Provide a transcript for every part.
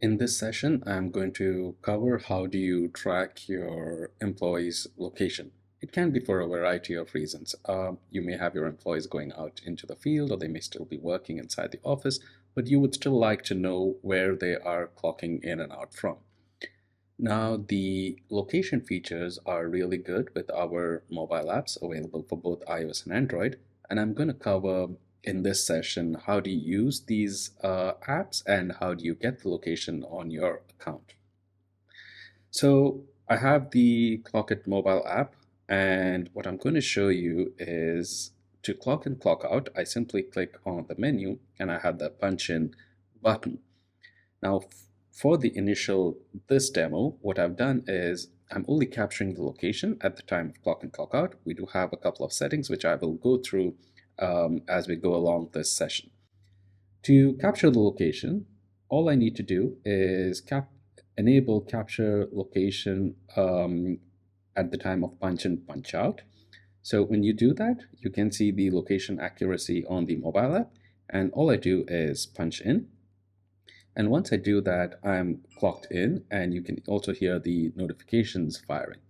In this session, I'm going to cover how do you track your employees' location. It can be for a variety of reasons. You may have your employees going out into the field, or they may still be working inside the office, but you would still like to know where they are clocking in and out from. Now, the location features are really good with our mobile apps available for both iOS and Android. And I'm going to cover in this session how do you use these apps and how do you get the location on your account. So I have the ClockIt mobile app, and what I'm going to show you is to clock in, clock out. I simply click on the menu and I have the punch in button. Now, for the initial this demo, what I've done is I'm only capturing the location at the time of clock in, clock out. We do have a couple of settings which I will go through as we go along this session. To capture the location, all I need to do is enable capture location at the time of punch in, punch out. So when you do that, you can see the location accuracy on the mobile app. And all I do is punch in. And once I do that, I'm clocked in, and you can also hear the notifications firing.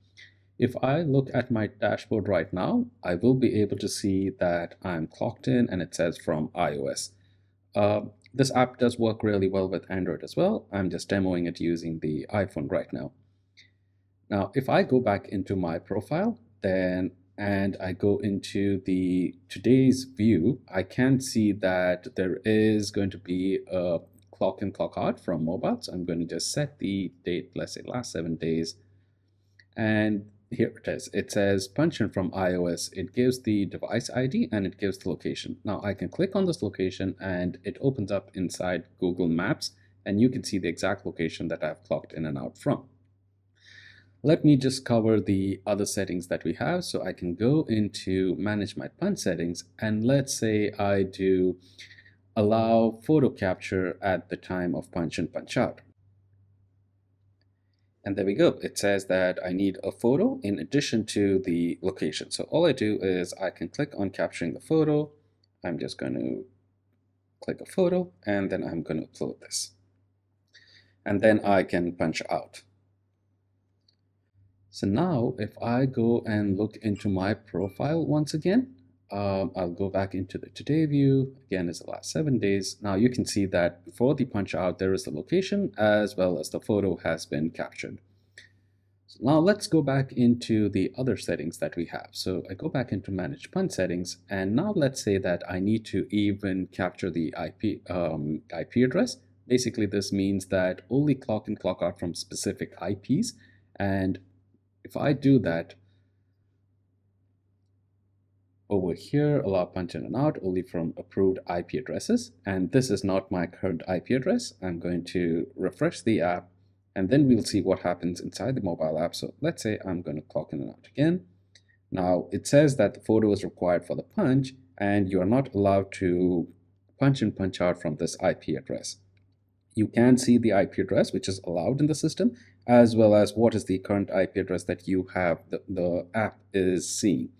If I look at my dashboard right now, I will be able to see that I'm clocked in and it says from iOS. This app does work really well with Android as well. I'm just demoing it using the iPhone right now. Now, if I go back into my profile, and I go into the today's view, I can see that there is going to be a clock in, clock out from mobile. So I'm going to just set the date, let's say last 7 days. And here it is. It says punch in from iOS. It gives the device ID and it gives the location. Now I can click on this location and it opens up inside Google Maps, and you can see the exact location that I've clocked in and out from. Let me just cover the other settings that we have. So I can go into manage my punch settings, and let's say I do allow photo capture at the time of punch in, punch out. And there we go. It says that I need a photo in addition to the location. So all I do is I can click on capturing the photo. I'm just going to click a photo, and then I'm going to upload this. And then I can punch out. So now if I go and look into my profile once again, I'll go back into the today view. Again, it's the last 7 days. Now you can see that for the punch out, there is the location as well as the photo has been captured. So now let's go back into the other settings that we have. So I go back into manage punch settings, and now let's say that I need to even capture the IP address. Basically, this means that only clock in, clock out from specific IPs. And if I do that, over here, allow punch in and out only from approved IP addresses. And this is not my current IP address. I'm going to refresh the app, and then we'll see what happens inside the mobile app. So let's say I'm going to clock in and out again. Now it says that the photo is required for the punch, and you are not allowed to punch in, punch out from this IP address. You can see the IP address which is allowed in the system, as well as what is the current IP address that you have, the app is seeing.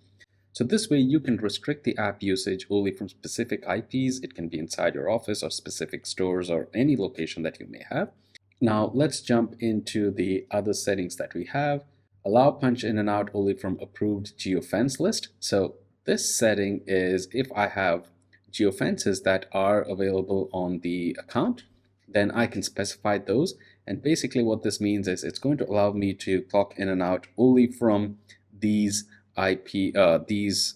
So this way you can restrict the app usage only from specific IPs. It can be inside your office or specific stores or any location that you may have. Now let's jump into the other settings that we have. Allow punch in and out only from approved geofence list. So this setting is if I have geofences that are available on the account, then I can specify those. And basically what this means is it's going to allow me to clock in and out only from these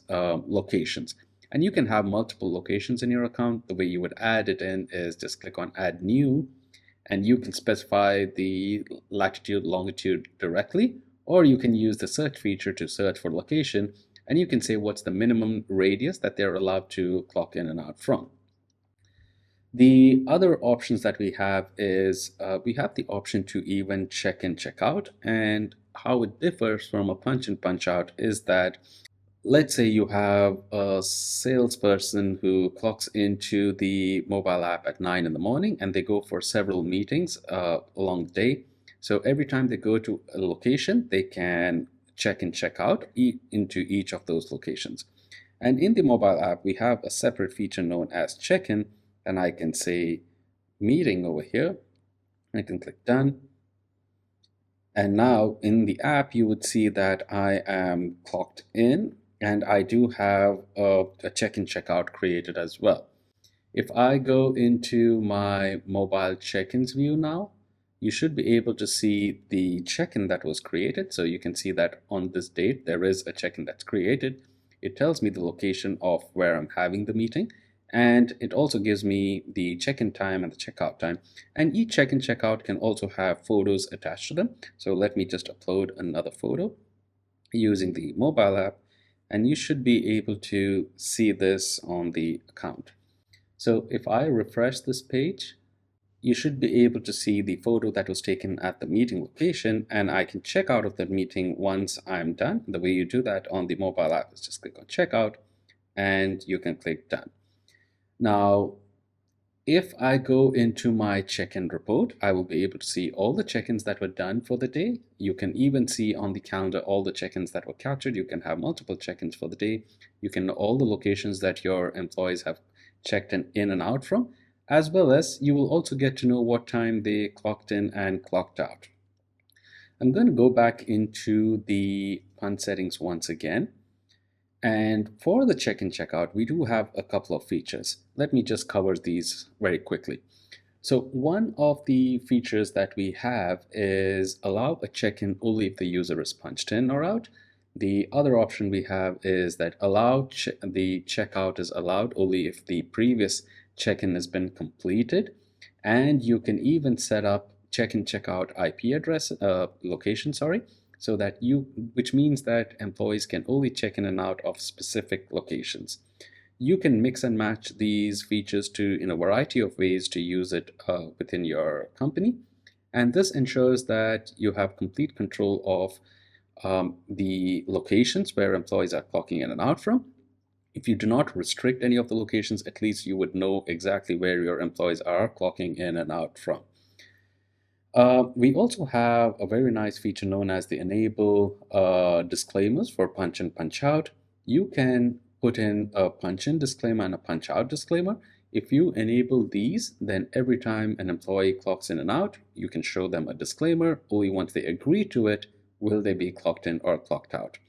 locations. And you can have multiple locations in your account. The way you would add it in is just click on add new, and you can specify the latitude, longitude directly, or you can use the search feature to search for location, and you can say what's the minimum radius that they're allowed to clock in and out from. The other options that we have is we have the option to even check in, check out, and how it differs from a punch in, punch out is that let's say you have a salesperson who clocks into the mobile app at 9 in the morning, and they go for several meetings along the day. So every time they go to a location, they can check in, check out into each of those locations. And in the mobile app, we have a separate feature known as check-in, and I can say meeting over here, I can click done. And now in the app, you would see that I am clocked in and I do have a check-in checkout created as well. If I go into my mobile check-ins view now, you should be able to see the check-in that was created. So you can see that on this date, there is a check-in that's created. It tells me the location of where I'm having the meeting, and it also gives me the check-in time and the checkout time. And each check-in checkout can also have photos attached to them. So let me just upload another photo using the mobile app, and you should be able to see this on the account. So if I refresh this page, you should be able to see the photo that was taken at the meeting location, and I can check out of the meeting once I'm done. The way you do that on the mobile app is just click on checkout and you can click done. Now, if I go into my check-in report, I will be able to see all the check-ins that were done for the day. You can even see on the calendar all the check-ins that were captured. You can have multiple check-ins for the day. You can know all the locations that your employees have checked in and out from, as well as you will also get to know what time they clocked in and clocked out. I'm going to go back into the punch settings once again. And for the check-in checkout, we do have a couple of features. Let me just cover these very quickly. So one of the features that we have is allow a check-in only if the user is punched in or out. The other option we have is that the checkout is allowed only if the previous check-in has been completed. And you can even set up check-in checkout IP address location, so that which means that employees can only check in and out of specific locations. You can mix and match these features in a variety of ways to use it within your company. And this ensures that you have complete control of the locations where employees are clocking in and out from. If you do not restrict any of the locations, at least you would know exactly where your employees are clocking in and out from. We also have a very nice feature known as the enable disclaimers for punch in, punch out. You can put in a punch in disclaimer and a punch out disclaimer. If you enable these, then every time an employee clocks in and out, you can show them a disclaimer. Only once they agree to it will they be clocked in or clocked out.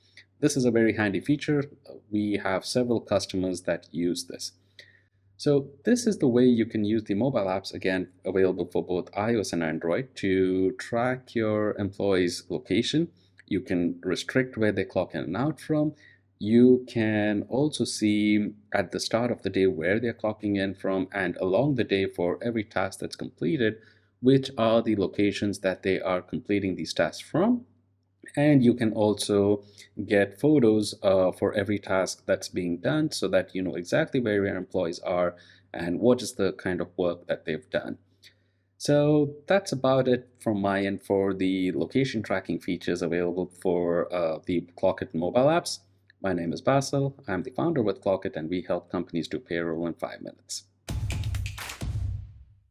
This is a very handy feature. We have several customers that use this. So this is the way you can use the mobile apps, again, available for both iOS and Android, to track your employees' location. You can restrict where they clock in and out from. You can also see at the start of the day where they're clocking in from, and along the day for every task that's completed, which are the locations that they are completing these tasks from. And you can also get photos for every task that's being done so that you know exactly where your employees are and what is the kind of work that they've done. So that's about it from my end for the location tracking features available for the ClockIt mobile apps. My name is Basil. I'm the founder with ClockIt, and we help companies do payroll in 5 minutes.